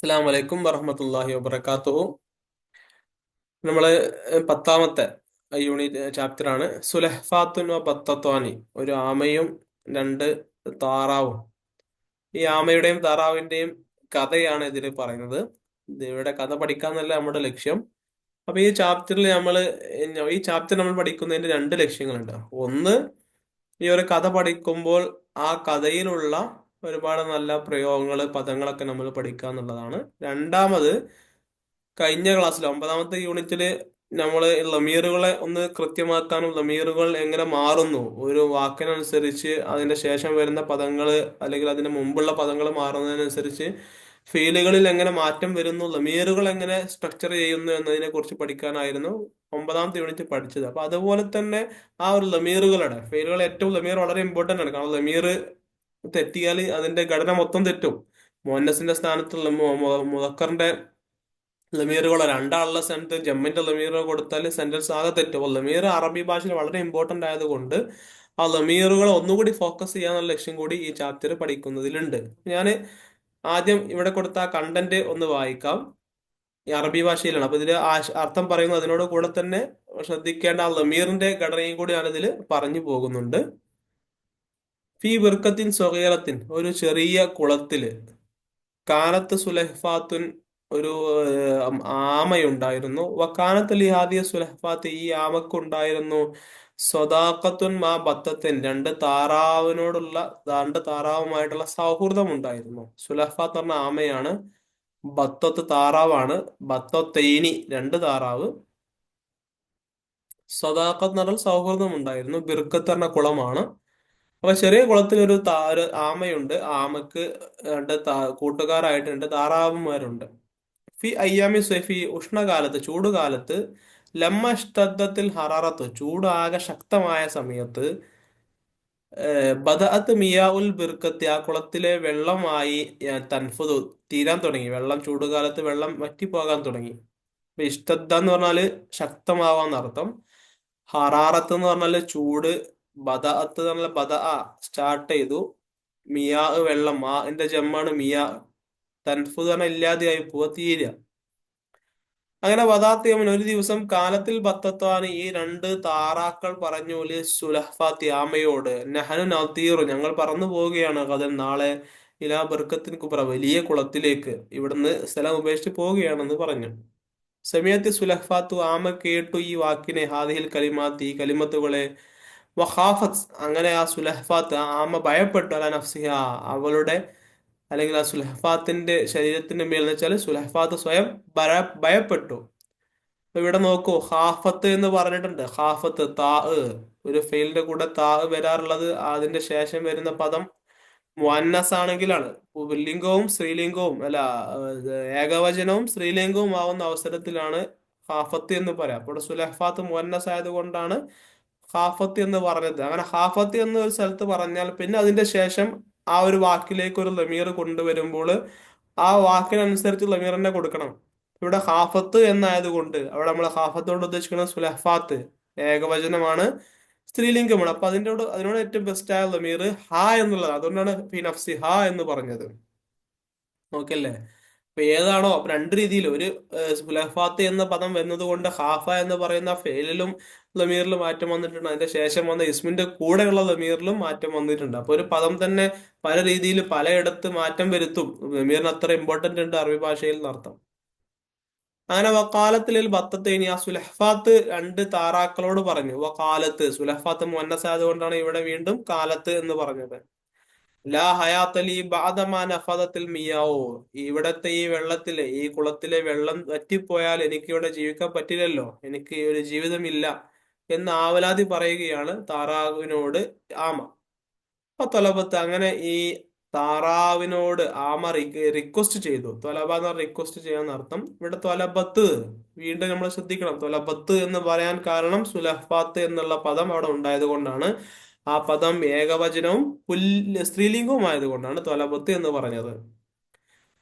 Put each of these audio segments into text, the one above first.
അസ്സലാമു അലൈക്കും വറഹ്മത്തുള്ളാഹി വബറകാതുഹു. നമ്മള് പത്താമത്തെ യൂണിറ്റ് ചാപ്റ്ററാണ് സുലഹ്ഫാത്തുൻ വ ബത്തത്വാനി. ഒരു ആമയും രണ്ട് താറാവും. ഈ ആമയുടെയും താറാവിന്റെയും കഥയാണ് ഇതിൽ പറയുന്നത്. ഇവിടെ കഥ പഠിക്കാന്നല്ല നമ്മുടെ ലക്ഷ്യം. അപ്പൊ ഈ ചാപ്റ്റർ നമ്മൾ പഠിക്കുന്നതിന്റെ രണ്ട് ലക്ഷ്യങ്ങളുണ്ട്. ഒന്ന്, ഈ ഒരു കഥ പഠിക്കുമ്പോൾ ആ കഥയിലുള്ള ഒരുപാട് നല്ല പ്രയോഗങ്ങള് പദങ്ങളൊക്കെ നമ്മൾ പഠിക്കുക എന്നുള്ളതാണ്. രണ്ടാമത്, കഴിഞ്ഞ ക്ലാസ്സിൽ ഒമ്പതാമത്തെ യൂണിറ്റില് നമ്മൾ ലമീറുകളെ ഒന്ന് കൃത്യമാക്കാനും ലമീറുകൾ എങ്ങനെ മാറുന്നു, ഒരു വാക്കിനനുസരിച്ച് അതിന്റെ ശേഷം വരുന്ന പദങ്ങള് അല്ലെങ്കിൽ അതിന് മുമ്പുള്ള പദങ്ങൾ മാറുന്നതിനനുസരിച്ച് ഫീലുകളിൽ എങ്ങനെ മാറ്റം വരുന്നു, ലമീറുകൾ എങ്ങനെ സ്ട്രക്ചർ ചെയ്യുന്നു എന്നതിനെ കുറിച്ച് പഠിക്കാനായിരുന്നു ഒമ്പതാമത്തെ യൂണിറ്റ് പഠിച്ചത്. അപ്പൊ അതുപോലെ തന്നെ ആ ഒരു ലമീറുകളുടെ ഫീലുകൾ, ഏറ്റവും ലമീർ വളരെ ഇമ്പോർട്ടന്റ് ആണ്. കാരണം ലമീർ തെറ്റിയാൽ അതിന്റെ ഘടന മൊത്തം തെറ്റും. മുഅന്നസിന്റെ സ്ഥാനത്തുള്ള മുദക്കറിന്റെ ലമീറുകളോ, രണ്ടാളുള്ള സ്ഥാനത്ത് ജമ്മിന്റെ ലമീറുകൾ കൊടുത്താൽ സെന്റൻസ് ആകെ തെറ്റും. അപ്പോൾ ലമീർ അറബി ഭാഷയിൽ വളരെ ഇമ്പോർട്ടന്റ് ആയതുകൊണ്ട് ആ ലമീറുകളെ ഒന്നുകൂടി ഫോക്കസ് ചെയ്യാനുള്ള ലക്ഷ്യം കൂടി ഈ ചാപ്റ്റർ പഠിക്കുന്നതിലുണ്ട്. ഞാൻ ആദ്യം ഇവിടെ കൊടുത്ത ആ കണ്ടന്റ് ഒന്ന് വായിക്കാം. ഈ അറബി ഭാഷയിലാണ്. അപ്പൊ ഇതിൽ അർത്ഥം പറയുന്നു. അതിനോട് കൂടെ തന്നെ ശ്രദ്ധിക്കേണ്ട ആ ലമീറിന്റെ ഘടനയും കൂടി ഞാൻ ഇതിൽ പറഞ്ഞു പോകുന്നുണ്ട്. ഫീ ബിർക്കത്തിൻ സ്വഗീറത്തിൻ, ഒരു ചെറിയ കുളത്തില്, കാനത്ത് സുലഹ്ഫാത്തുൻ, ഒരു ആമയുണ്ടായിരുന്നു. വക്കാനത്ത് ലിഹാദിയ സുലഹ്ഫാത്ത്, ഈ ആമക്കുണ്ടായിരുന്നു സ്വദാഖത്തുൻ മാ ബത്തത്തിൻ, രണ്ട് താറാവുമായിട്ടുള്ള സൗഹൃദം ഉണ്ടായിരുന്നു. സുലഹ്ഫാത്ത് പറഞ്ഞ ആമയാണ്, ബത്തത്ത് താറാവാണ്. ബത്തത്തൈനി, രണ്ട് താറാവ്. സ്വദാഖത്ത് എന്ന് പറഞ്ഞാൽ സൗഹൃദം ഉണ്ടായിരുന്നു. ബിർക്കത്ത് പറഞ്ഞ കുളമാണ്. അപ്പൊ ചെറിയ കുളത്തിൽ ഒരു ആമയുണ്ട്. ആമക്ക് കൂട്ടുകാരായിട്ട് രണ്ട് താറാവുമാരുണ്ട്. ഫി അയ്യാമി സൈഫി, ഉഷ്ണകാലത്ത്, ചൂടുകാലത്ത്, ലമ്മ ഇഷ്തദ്ദത്തിൽ ഹറാറത്ത്, ചൂട് ആകെ ശക്തമായ സമയത്ത്, ബദഅത്ത് മിയാ ഉൽ ബിർക്കത്ത്, ആ കുളത്തിലെ വെള്ളമായി തൻഫുദു, തീരാൻ തുടങ്ങി. വെള്ളം, ചൂടുകാലത്ത് വെള്ളം വറ്റിപ്പോകാൻ തുടങ്ങി. അപ്പൊ ഇഷ്തദ്ദ എന്ന് പറഞ്ഞാല് ശക്തമാവാന്ന് അർത്ഥം. ഹറാറത്ത് എന്ന് പറഞ്ഞാല് ചൂട്. ബദഅത്ത് എന്ന് പറഞ്ഞാൽ സ്റ്റാർട്ട് ചെയ്തു. മിയാ, വെള്ളം, മാന്റെ ജമ്മാണ് മിയാ. തൻഫുദ് പറഞ്ഞാൽ ഇല്ലാതെയായി പോവാ, തീരുക. അങ്ങനെ വദാത്തിയമ്മൻ, ഒരു ദിവസം കാലത്തിൽ ബത്തത്താണ്, ഈ രണ്ട് താറാക്കൾ പറഞ്ഞു സുലഹ്ഫാത്തി, ആമയോട്, നഹനു നദീറു, ഞങ്ങൾ പറന്നു പോവുകയാണ്, കഥൻ, നാളെ, ഇലാ ബർക്കത്തിന് കുബ്ര, വലിയ കുളത്തിലേക്ക്, ഇവിടുന്ന് സ്ഥലം ഉപേക്ഷിച്ച് പോവുകയാണെന്ന് പറഞ്ഞു. സമയത്ത് സുലഹ്ഫാത്തു, ആമ കേട്ടു ഈ വാക്കിനെ, ഹാദിഹിൽ കലിമാത്ത്, ഈ കലിമത്തുകളെ. വഖാഫത്ത്, അങ്ങനെ ആ സുലഹ്ഫാത്ത്, ആ ആമ ഭയപ്പെട്ടു, അല നഫ്സിഹ, അവളുടെ, അല്ലെങ്കിൽ ആ സുലഹ്ഫാത്തിന്റെ ശരീരത്തിന്റെ മേൽ, എന്ന് വെച്ചാൽ സുലഹ്ഫാത്ത് സ്വയം ഭയപ്പെട്ടു. അപ്പൊ ഇവിടെ നോക്കൂ, ഹാഫത്ത് എന്ന് പറഞ്ഞിട്ടുണ്ട്. ഹാഫത്ത്, ഒരു ഫെയിലിന്റെ കൂടെ വരാറുള്ളത് അതിന്റെ ശേഷം വരുന്ന പദം മുഅന്നസ് ആണെങ്കിലാണ്. പുല്ലിംഗവും സ്ത്രീലിംഗവും അല്ല, ഏകവചനവും സ്ത്രീലിംഗവും ആവുന്ന അവസരത്തിലാണ് ഹാഫത്ത് എന്ന് പറയാം. അപ്പോൾ സുലഹ്ഫാത്ത് മുഅന്നസ് ആയതുകൊണ്ടാണ് ഹാഫത്ത് എന്ന് പറഞ്ഞത്. അങ്ങനെ ഹാഫത്ത് എന്ന് ഒരു സ്ഥലത്ത് പറഞ്ഞാൽ പിന്നെ അതിന്റെ ശേഷം ആ ഒരു വാക്കിലേക്ക് ഒരു ലമീർ കൊണ്ടുവരുമ്പോൾ ആ വാക്കിനനുസരിച്ച് ലമീർ തന്നെ കൊടുക്കണം. ഇവിടെ ഹാഫത്ത് എന്നായതുകൊണ്ട് അവിടെ നമ്മൾ ഹാഫത്തോട് ഉദ്ദേശിക്കുന്നത് സുലഹ്ഫാത്ത്, ഏകവചനമാണ്, സ്ത്രീലിംഗമാണ്. അപ്പൊ അതിനോട് ഏറ്റവും ബെസ്റ്റ് ആയ ലമീർ ഹാ എന്നുള്ളത്. അതുകൊണ്ടാണ് ഫി നഫ്സി ഹാ എന്ന് പറഞ്ഞത്. ഓക്കെ അല്ലേ? അപ്പൊ ഏതാണോ, അപ്പൊ രണ്ട് രീതിയിൽ, ഒരു സുലഹ്ഫാത്ത് എന്ന പദം വന്നത് കൊണ്ട് ഹാഫ എന്ന് പറയുന്ന ഫേലിലും ലമീറിലും മാറ്റം വന്നിട്ടുണ്ട്. അതിന്റെ ശേഷം വന്ന ഇസ്മിന്റെ കൂടെയുള്ള ലമീറിലും മാറ്റം വന്നിട്ടുണ്ട്. അപ്പൊ ഒരു പദം തന്നെ പല രീതിയിൽ പലയിടത്ത് മാറ്റം വരുത്തും. ലമീറിന് അത്ര ഇമ്പോർട്ടന്റ് ഉണ്ട് അറബി ഭാഷയിൽ എന്നർത്ഥം. അങ്ങനെ വക്കാലത്തിൽ ബത്തത്തേനി, ആ സുലഹ്ഫാത്ത് രണ്ട് താറാക്കളോട് പറഞ്ഞു. വക്കാലത്ത്, സുലഹ്ഫാത്ത് മുഅന്നസ് ആയതുകൊണ്ടാണ് ഇവിടെ വീണ്ടും കാലത്ത് എന്ന് പറഞ്ഞത്. ലാ ഹയാത്തലി ബാദമാ നഫദത്തിൽ മിയാവോ, ഇവിടത്തെ ഈ വെള്ളത്തിലെ, ഈ കുളത്തിലെ വെള്ളം വറ്റിപ്പോയാൽ എനിക്ക് ഇവിടെ ജീവിക്കാൻ പറ്റില്ലല്ലോ, എനിക്ക് ഒരു ജീവിതമില്ല എന്ന് ആവലാതി പറയുകയാണ് താറാവിനോട് ആമ. അപ്പൊ തൊലബത്ത്, അങ്ങനെ ഈ താറാവിനോട് ആമ റിക്വസ്റ്റ് ചെയ്തു. തൊലബ എന്ന് പറഞ്ഞാൽ റിക്വസ്റ്റ് ചെയ്യാന്ന് അർത്ഥം. ഇവിടെ തൊലബത്ത്, വീണ്ടും നമ്മൾ ശ്രദ്ധിക്കണം. തൊലബത്ത് എന്ന് പറയാൻ കാരണം സുലഹ്ഫാത്ത് എന്നുള്ള പദം അവിടെ ഉണ്ടായത് കൊണ്ടാണ്. ആ പദം ഏകവചനവും സ്ത്രീലിംഗവും ആയതുകൊണ്ടാണ് തൊലബത്ത് എന്ന് പറഞ്ഞത്.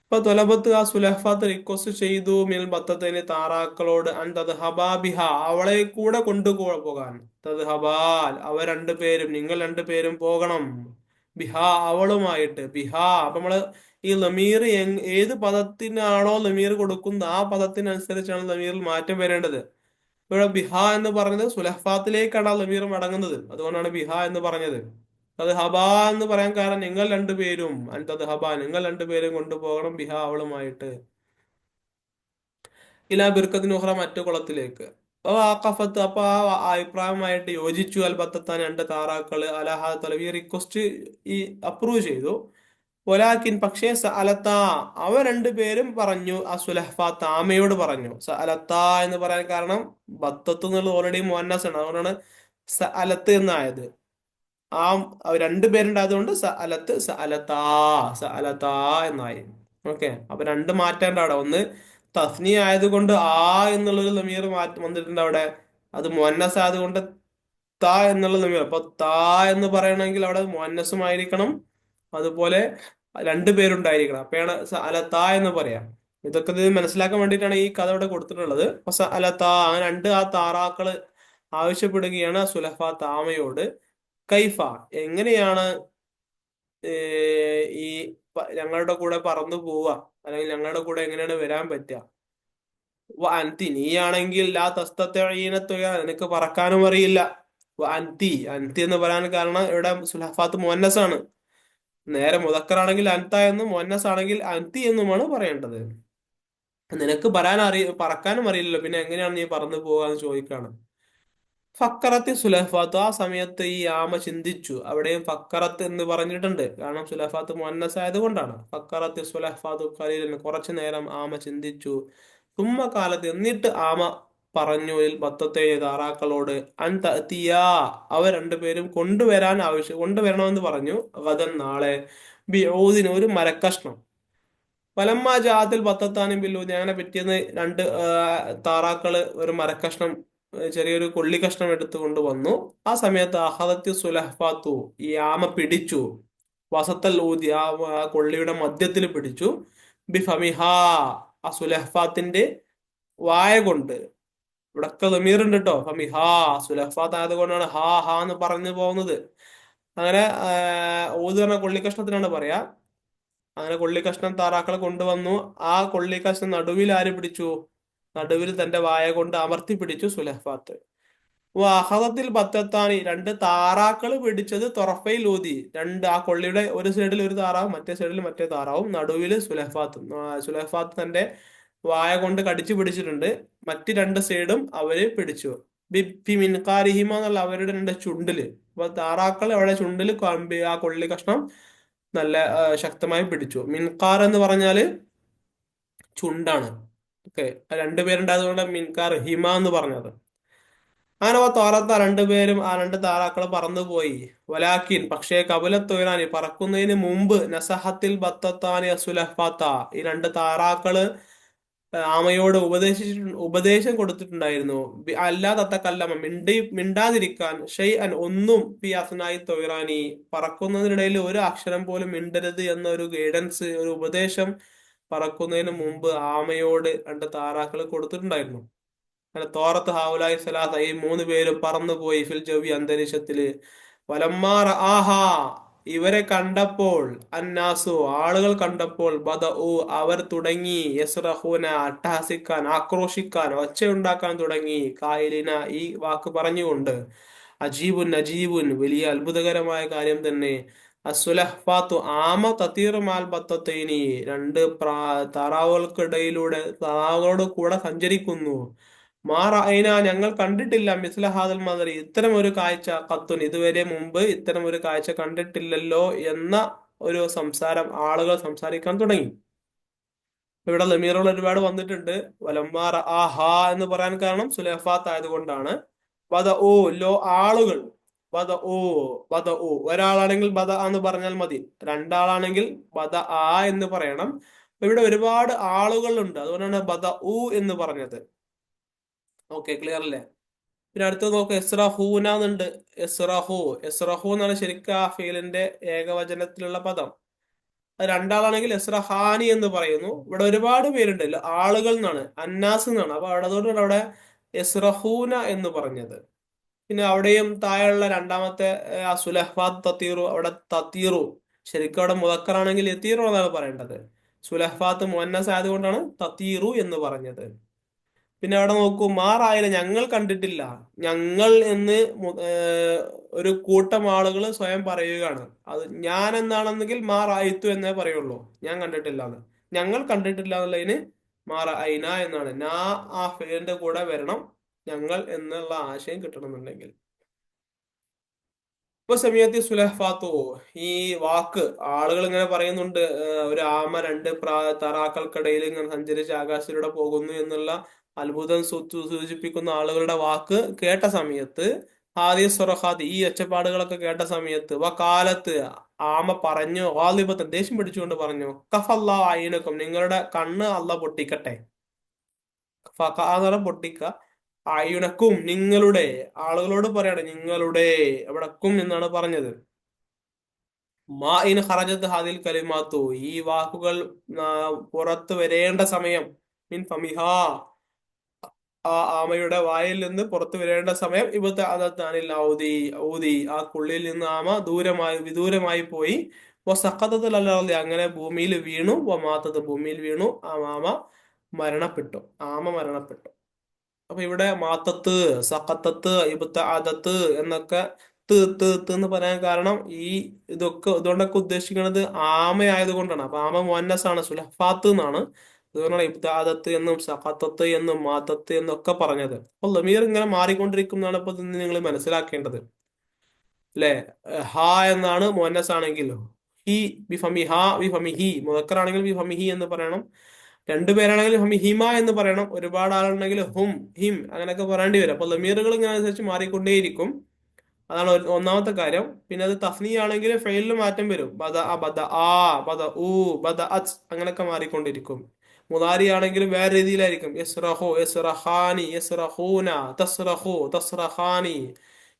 അപ്പൊ തൊലബത്ത്, ആ സുലഹ്ഫാത്ത് റിക്വസ്റ്റ് ചെയ്തു മിൽ ബത്തത്തിന്, താറാക്കളോട്, അൻ തദ്ഹബാബിഹ, അവളെ കൂടെ കൊണ്ടുപോകാൻ. തദ്ഹബാൽ, അവർ രണ്ടുപേരും, നിങ്ങൾ രണ്ടുപേരും പോകണം. ബിഹാ അവളുമായിട്ട്, ബിഹാ. അപ്പൊ നമ്മള് ഈ ലമീർ ഏത് പദത്തിനാണോ ലമീർ കൊടുക്കുന്നത് ആ പദത്തിനനുസരിച്ചാണ് ലമീറിൽ മാറ്റം വരേണ്ടത്. ഇവിടെ ബിഹ എന്ന് പറഞ്ഞത് സുലഹഫാത്തിലേക്കാണ് ആ ലമീർ മടങ്ങുന്നത്, അതുകൊണ്ടാണ് ബിഹ എന്ന് പറഞ്ഞത്. അത് ഹബ എന്ന് പറയാൻ കാരണം നിങ്ങൾ രണ്ടുപേരും, അൻതത് ഹബ, നിങ്ങൾ രണ്ടുപേരും കൊണ്ടുപോകണം ബിഹ അവളുമായിട്ട്, ഇലാ ബിർക്കത്തിന് ഉഹ്റ മറ്റു കുളത്തിലേക്ക്. അപ്പൊ ആ കഫത്ത്, അപ്പൊ ആ അഭിപ്രായമായിട്ട് യോജിച്ചു അൽബത്തത്താൻ രണ്ട് താറാക്കള് അലഹ തലവി റിക്വസ്റ്റ് ഈ അപ്രൂവ് ചെയ്തു. ഒലാക്കിൻ പക്ഷേ സഅലത്താ അവ രണ്ടുപേരും പറഞ്ഞു, ആ സുലഹ്ഫ താമയോട് പറഞ്ഞു. സഅലത്താ എന്ന് പറയാൻ കാരണം ബത്തത്ത് എന്നുള്ളത് ഓൾറെഡി മുഅന്നസ് ആണ്, അതുകൊണ്ടാണ് സഅലത്ത് എന്നായത്. ആ രണ്ടുപേരുണ്ടായതുകൊണ്ട് സഅലത്ത് സഅലത്താ, സഅലത്താ എന്നായി. ഓക്കെ, അപ്പൊ രണ്ട് മാറ്റാണ്ട് അവിടെ. ഒന്ന് തസ്നി ആയതുകൊണ്ട് ആ എന്നുള്ളൊരു ലമീർ മാറ്റം വന്നിട്ടുണ്ട് അവിടെ. അത് മുഅന്നസ് ആയതുകൊണ്ട് താ എന്നുള്ള ലമീർ. അപ്പൊ താ എന്ന് പറയണമെങ്കിൽ അവിടെ മുഅന്നസും ആയിരിക്കണം, അതുപോലെ രണ്ടു പേരുണ്ടായിരിക്കണം. അപ്പയാണ് സഅലത്താ എന്ന് പറയാം. ഇതൊക്കെ ഇത് മനസ്സിലാക്കാൻ വേണ്ടിയിട്ടാണ് ഈ കഥ ഇവിടെ കൊടുത്തിട്ടുള്ളത്. അപ്പൊ സഅലത്താ, അങ്ങനെ രണ്ട് ആ താറാക്കള് ആവശ്യപ്പെടുകയാണ് സുലഹഫ താമയോട്. കൈഫ എങ്ങനെയാണ് ഈ ഞങ്ങളുടെ കൂടെ പറന്നു പോവുക, അല്ലെങ്കിൽ ഞങ്ങളുടെ കൂടെ എങ്ങനെയാണ് വരാൻ പറ്റുക. അൻതി നീയാണെങ്കിൽ ലാ തസ്തഈന നിനക്ക് പറക്കാനും അറിയില്ല. അൻതി അൻതി എന്ന് പറയാൻ കാരണം ഇവിടെ സുലഹഫാത്ത് മുഅന്നസാണ്. നേരെ മുദക്കറാണെങ്കിൽ അൻത എന്നും മുഅന്നസ് ആണെങ്കിൽ അൻതി എന്നുമാണ് പറയേണ്ടത്. നിനക്ക് പറക്കാനും അറിയില്ലല്ലോ, പിന്നെ എങ്ങനെയാണ് നീ പറന്നു പോകാന്ന് ചോദിക്കാണ്. ഫക്കറത്ത് സുലഹഫാത്ത്, ആ സമയത്ത് ഈ ആമ ചിന്തിച്ചു. അവിടെയും ഫക്കറത്ത് എന്ന് പറഞ്ഞിട്ടുണ്ട്, കാരണം സുലഹഫാത്ത് മുഅന്നസ് ആയതുകൊണ്ടാണ്. ഫക്കറത്ത് സുലഹഫാത്ത് ഖലീലൻ, കുറച്ചു നേരം ആമ ചിന്തിച്ചു. തുമ്മ കാലത്ത് എന്നിട്ട് ആമ പറഞ്ഞു ബത്തത്തെ താറാക്കളോട്, അൻ തഅതിയാ അവ രണ്ടുപേരും കൊണ്ടുവരണമെന്ന് പറഞ്ഞു. ഗദൻ നാളെ, ബിഊദിന് ഒരു മരക്കഷ്ണം. വലമ്മ ജാത്തിൽ ബത്തത്താനും ബില്ലൂദി, അങ്ങനെ പിറ്റേന്ന് രണ്ട് താറാക്കള് ഒരു മരക്കഷ്ണം, ചെറിയൊരു കൊള്ളി കഷ്ണം എടുത്തുകൊണ്ട് വന്നു. ആ സമയത്ത് അഹദത്തു സുലഹ്ഫാത്തു, ഈ ആമ പിടിച്ചു. വസത്തൽ ഊതി, ആ കൊള്ളിയുടെ മധ്യത്തിൽ പിടിച്ചു. ബിഫമിഹാ, ആ സുലഹ്ഫാത്തിന്റെ വായ കൊണ്ട്. ഇവിടൊക്കെ ലമീറുണ്ട് കേട്ടോ. ഫമിഹാ സുലഹ്ഫാത്ത് ആയതുകൊണ്ടാണ് ഹാ ഹാ എന്ന് പറഞ്ഞു പോകുന്നത്. അങ്ങനെ ഊത് പറഞ്ഞ കൊള്ളി കഷ്ണത്തിനാണ് പറയാ. അങ്ങനെ കൊള്ളി കഷ്ണം താറാക്കളെ കൊണ്ടുവന്നു. ആ കൊള്ളി കഷ്ണം നടുവിൽ ആര് പിടിച്ചു? നടുവിൽ തന്റെ വായ കൊണ്ട് അമർത്തി പിടിച്ചു സുലഹ്ഫാത്ത്. അഹദത്തിൽ ബത്തത്താനി, രണ്ട് താറാക്കൾ പിടിച്ചത് തൊറഫയിൽ ഊതി. ആ കൊള്ളിയുടെ ഒരു സൈഡിൽ ഒരു താറാവും മറ്റേ സൈഡിൽ മറ്റേ താറാവും, നടുവിൽ സുലഹ്ഫാത്തും. സുലഹ്ഫാത്ത് തന്റെ വായ കൊണ്ട് കടിച്ചു പിടിച്ചിട്ടുണ്ട്, മറ്റ് രണ്ട് സൈഡും അവര് പിടിച്ചു. ബി മിൻകാരിഹിമ എന്നുള്ള അവരുടെ രണ്ട് ചുണ്ടില്. അപ്പൊ താറാക്കൾ അവിടെ ചുണ്ടില് ആ കൊള്ളി കഷ്ണം നല്ല ശക്തമായി പിടിച്ചു. മിൻകാർ എന്ന് പറഞ്ഞാല് ചുണ്ടാണ്. ഓക്കെ, രണ്ടുപേരുണ്ടായതുകൊണ്ട് മിൻകാർ ഹിമ എന്ന് പറഞ്ഞത്. അങ്ങനെ തോറത്ത രണ്ടുപേരും ആ രണ്ട് താറാക്കൾ പറന്നുപോയി. വലാക്കിൻ പക്ഷേ കപിലത്തൊയിറാനി പറക്കുന്നതിന് മുമ്പ് നസഹത്തിൽ ബത്തത്താനി അസുലഹ്ഫാത്ത, ഈ രണ്ട് താറാക്കള് ആമയോട് ഉപദേശം കൊടുത്തിട്ടുണ്ടായിരുന്നു. അല്ലാതത്തക്കല്ലമ മിണ്ടാതിരിക്കാൻ, ഷെയ് അൻ ഒന്നും, പി അസ്നായി തൊയിറാനി പറക്കുന്നതിനിടയിൽ ഒരു അക്ഷരം പോലും മിണ്ടരുത് എന്നൊരു ഗൈഡൻസ്, ഒരു ഉപദേശം പറക്കുന്നതിന് മുമ്പ് ആമയോട് രണ്ട് താറാക്കൾ കൊടുത്തിട്ടുണ്ടായിരുന്നു. അങ്ങനെ തോറത്ത് ഹാവുലായി സലാസ, ഈ മൂന്ന് പേരും പറന്നുപോയി ഫിൽ ജവി അന്തരീക്ഷത്തില്. വലമ്മാറ ആഹാ ഇവരെ കണ്ടപ്പോൾ, അന്നാസു ആളുകൾ കണ്ടപ്പോൾ, അവർ തുടങ്ങി യസ്റഹൂന അട്ടഹസിക്കാൻ, ആക്രോശിക്കാൻ, ഒച്ചയുണ്ടാക്കാൻ തുടങ്ങി. കായിലിന ഈ വാക്ക് പറഞ്ഞുകൊണ്ട്, അജീബുൻ അജീബുൻ വലിയ അത്ഭുതകരമായ കാര്യം തന്നെ. അസുലഹ്ഫാത്തു ആമ തതീർ മാൽ ബത്തത്തൈനി, രണ്ട് താറാവുകളോട് കൂടെ സഞ്ചരിക്കുന്നു. മാറഅയ്ന ഞങ്ങൾ കണ്ടിട്ടില്ല മിസ്ല ഹാദൽ മദരി ഇത്തരം ഒരു കാഴ്ച ഖത്തുൻ ഇതുവരെ മുമ്പ് ഇത്തരം ഒരു കാഴ്ച കണ്ടിട്ടില്ലല്ലോ എന്ന ഒരു സംസാരം ആളുകൾ സംസാരിക്കാൻ തുടങ്ങി. ഇവിടെ ലമീറുകൾ ഒരുപാട് വന്നിട്ടുണ്ട്. വലമ്മാർ ആ ഹാ എന്ന് പറയാൻ കാരണം സുലൈഫാത്ത് ആയതുകൊണ്ടാണ്. വധ ഓ ലോ ആളുകൾ, വധ ഓ വധ ഓ ഒരാളാണെങ്കിൽ ബദ എന്ന് പറഞ്ഞാൽ മതി, രണ്ടാളാണെങ്കിൽ ബദ ആ എന്ന് പറയണം. ഇവിടെ ഒരുപാട് ആളുകളുണ്ട്, അതുകൊണ്ടാണ് ബദ ഊ എന്ന് പറഞ്ഞത്. ഓക്കെ, ക്ലിയർ അല്ലേ? പിന്നെ അടുത്ത് നോക്ക്, എസ്റഹൂന എന്നുണ്ട്. എസ്റഹു എന്നാണ് ശരിക്കും ആ ഫീലിന്റെ ഏകവചനത്തിലുള്ള പദം. അത് രണ്ടാളാണെങ്കിൽ എസ്റഹാനി എന്ന് പറയുന്നു. ഇവിടെ ഒരുപാട് പേരുണ്ടല്ലോ, ആളുകൾ എന്നാണ്, അന്നാസ് എന്നാണ്. അപ്പൊ അവിടെ അതുകൊണ്ടാണ് അവിടെ എസ്റഹൂന എന്ന് പറഞ്ഞത്. പിന്നെ അവിടെയും താഴെയുള്ള രണ്ടാമത്തെ സുലഹ്ഫാത്ത് തത്തീറു, അവിടെ തത്തീറു ശരിക്കും അവിടെ മുദക്കറാണെങ്കിൽ യത്തീറു എന്നാണ് പറയേണ്ടത്. സുലഹ്ഫാത്ത് മുഅന്നസ് ആയതുകൊണ്ടാണ് തത്തീറു എന്ന് പറഞ്ഞത്. പിന്നെ അവിടെ നോക്കൂ, മാറായില്ല, ഞങ്ങൾ കണ്ടിട്ടില്ല. ഞങ്ങൾ എന്ന് ഒരു കൂട്ടം ആളുകൾ സ്വയം പറയുകയാണ്. അത് ഞാൻ എന്നാണെന്നെങ്കിൽ മാറായിത്തു എന്നേ പറയുള്ളൂ, ഞാൻ കണ്ടിട്ടില്ല എന്ന്. ഞങ്ങൾ കണ്ടിട്ടില്ല എന്നുള്ളതിന് മാറ ഐന എന്നാണ്. നാ ആ ഫേലിന്റെ കൂടെ വരണം, ഞങ്ങൾ എന്നുള്ള ആശയം കിട്ടണമെന്നുണ്ടെങ്കിൽ. ഇപ്പൊ സമയത്ത് സുലഹ്ഫാത്തു, ഈ വാക്ക് ആളുകൾ ഇങ്ങനെ പറയുന്നുണ്ട്, ഒരു ആമ രണ്ട് തറാക്കൾക്കിടയിൽ ഇങ്ങനെ സഞ്ചരിച്ച് ആകാശത്തിലൂടെ പോകുന്നു എന്നുള്ള അത്ഭുതം സൂചിപ്പിക്കുന്ന ആളുകളുടെ വാക്ക് കേട്ട സമയത്ത്, ഹാദി സ്വറഹാദ്, ഈ ഒച്ചപ്പാടുകളൊക്കെ കേട്ട സമയത്ത്, വക്കാലത്ത്, ആമ പറഞ്ഞു, വാലിബത്ത്, ദേഷ്യം പിടിച്ചുകൊണ്ട് പറഞ്ഞു, കഫല്ലാ അയിനക്കും, നിങ്ങളുടെ കണ്ണ് അല്ല പൊട്ടിക്കട്ടെ. ഫകാതറ പൊട്ടിക്ക, അയുനക്കും, നിങ്ങളുടെ, ആളുകളോട് പറയാണ് നിങ്ങളുടെ, എവിടക്കും എന്നാണ് പറഞ്ഞത്. മാ ഇൻ ഖറജത്ത് ഹാദിൽ കലിമാത്തു, ഈ വാക്കുകൾ പുറത്തു വരേണ്ട സമയം, മിൻ ഫമിഹാ, ആ ആമയുടെ വായിൽ നിന്ന് പുറത്തു വരേണ്ട സമയം, ഇബത്തെ അനിൽ ഔദി, ഔദി, ആ കുള്ളിൽ നിന്ന് ആമ വിദൂരമായി പോയി. സഖത്തത്തിൽ, അങ്ങനെ ഭൂമിയിൽ വീണു. മാത്തത്, ഭൂമിയിൽ വീണു. ആ ആമ മരണപ്പെട്ടു, ആമ മരണപ്പെട്ടു. അപ്പൊ ഇവിടെ മാത്തത്ത്, സഖത്തത്ത്, ഇബ്തഅദത്ത് എന്നൊക്കെ എന്ന് പറയാൻ കാരണം ഈ ഇതുകൊണ്ടൊക്കെ ഉദ്ദേശിക്കുന്നത് ആമയായത് കൊണ്ടാണ്. അപ്പൊ ആമ മുഅന്നസാണ്, സുലഹ്ഫാത്ത് എന്നാണ്. അതുകൊണ്ടാണ് ഇബ്തഅദത്ത് എന്നും സഖത്തത്ത് എന്നും മാത്തത്ത് എന്നൊക്കെ പറഞ്ഞത്. അപ്പൊ ലമീർ ഇങ്ങനെ മാറിക്കൊണ്ടിരിക്കുന്നതാണ് ഇപ്പൊ നിങ്ങൾ മനസ്സിലാക്കേണ്ടത്, അല്ലെ? ഹ എന്നാണ് മുഅന്നസ് ആണെങ്കിൽ ഹി ബിഫമി, ഹ ബിഫമി ഹി, മുദക്കറാണെങ്കിൽ ബിഫമി ഹി എന്ന് പറയണം. രണ്ടുപേരാണെങ്കിൽ ഹിമ എന്ന് പറയണം. ഒരുപാട് ആളുണ്ടെങ്കിൽ ഹും, ഹിം, അങ്ങനെയൊക്കെ പറയേണ്ടി വരും. അപ്പൊ ലമീറുകൾ ഇങ്ങനെ അനുസരിച്ച് മാറിക്കൊണ്ടേയിരിക്കും. അതാണ് ഒന്നാമത്തെ കാര്യം. പിന്നെ അത് തഫ്നി ആണെങ്കിൽ ഫെയിലിൽ മാറ്റം വരും. ബദ അ, ബദ ആ, ബദ ഊ, ബദ അച്ച്, അങ്ങനെയൊക്കെ മാറിക്കൊണ്ടിരിക്കും. മുതാരി ആണെങ്കിലും വേറെ രീതിയിലായിരിക്കും. യസ്റഹു, യസ്റഹാനി, യസ്റഹൂന, തസ്റഹു, തസ്റഹാനി,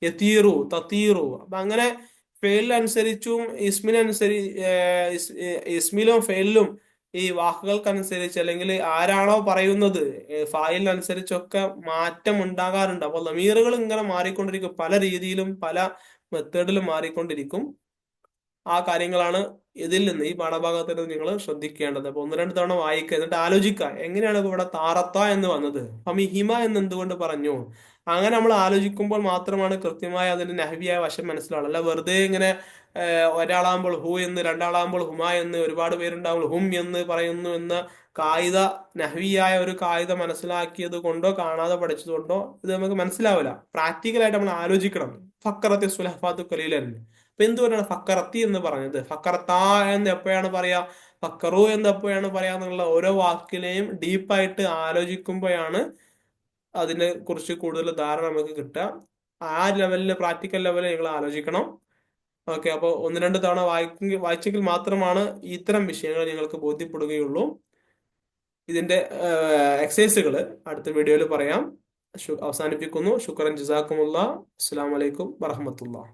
യതീറു, തതീറു. അപ്പൊ അങ്ങനെ ഫെയിലിനനുസരിച്ചും ഇസ്മിലും ഫെയിലും ഈ വാക്കുകൾക്കനുസരിച്ച്, അല്ലെങ്കിൽ ആരാണോ പറയുന്നത് ഫായിലിനനുസരിച്ചൊക്കെ മാറ്റം ഉണ്ടാകാറുണ്ട്. അപ്പൊ ലമീറുകൾ ഇങ്ങനെ മാറിക്കൊണ്ടിരിക്കും, പല രീതിയിലും പല മെത്തേഡിലും മാറിക്കൊണ്ടിരിക്കും. ആ കാര്യങ്ങളാണ് ഇതിൽ നിന്ന്, ഈ പാഠഭാഗത്തിൽ നിന്ന് നിങ്ങൾ ശ്രദ്ധിക്കേണ്ടത്. അപ്പൊ ഒന്ന് രണ്ട് തവണ വായിക്കുക, എന്നിട്ട് ആലോചിക്കുക, എങ്ങനെയാണ് ഇവിടെ താറത്ത എന്ന് വന്നത്, ഫമിഹിമ എന്ന് എന്തുകൊണ്ട് പറഞ്ഞു. അങ്ങനെ നമ്മൾ ആലോചിക്കുമ്പോൾ മാത്രമാണ് കൃത്യമായ അതിന്റെ നഹ്വിയായ വശം മനസ്സിലാവുള്ളൂ. അല്ല വെറുതെ ഇങ്ങനെ ഒരാളാകുമ്പോൾ ഹു എന്ന്, രണ്ടാളാകുമ്പോൾ ഹുമ എന്ന്, ഒരുപാട് പേരുണ്ടാകുമ്പോൾ ഹും എന്ന് പറയുന്നു എന്ന കായിക, നഹ്വിയായ ഒരു കായിക മനസ്സിലാക്കിയത് കൊണ്ടോ കാണാതെ പഠിച്ചത് കൊണ്ടോ ഇത് നമുക്ക് മനസ്സിലാവില്ല. പ്രാക്ടിക്കലായിട്ട് നമ്മൾ ആലോചിക്കണം. ഫക്കറത്തെ സുലഹഫാത്തു കലീലൻ. അപ്പൊ എന്തുകൊണ്ടാണ് ഫക്കറത്തി എന്ന് പറഞ്ഞത്, ഫക്കറത്ത എന്ന് എപ്പോഴാണ് പറയാ, ഫക്കറു എന്ന് എപ്പോഴാണ് പറയാ എന്നുള്ള ഓരോ വാക്കിനെയും ഡീപ്പായിട്ട് ആലോചിക്കുമ്പോഴാണ് അതിനെ കുറിച്ച് കൂടുതൽ ധാരണ നമുക്ക് കിട്ടുക. ആ ലെവലില്, പ്രാക്ടിക്കൽ ലെവലിൽ നിങ്ങൾ ആലോചിക്കണം. ഓക്കെ, അപ്പോൾ ഒന്ന് രണ്ട് തവണ വായിച്ചെങ്കിൽ മാത്രമാണ് ഇത്തരം വിഷയങ്ങൾ നിങ്ങൾക്ക് ബോധ്യപ്പെടുകയുള്ളൂ. ഇതിന്റെ എക്സസൈസുകൾ അടുത്ത വീഡിയോയിൽ പറയാം. അവസാനിപ്പിക്കുന്നു. ശുക്രൻ, ജസാക്കുമുല്ലാ. അസ്സലാമു അലൈക്കും വറഹ്മത്തുള്ളാഹി.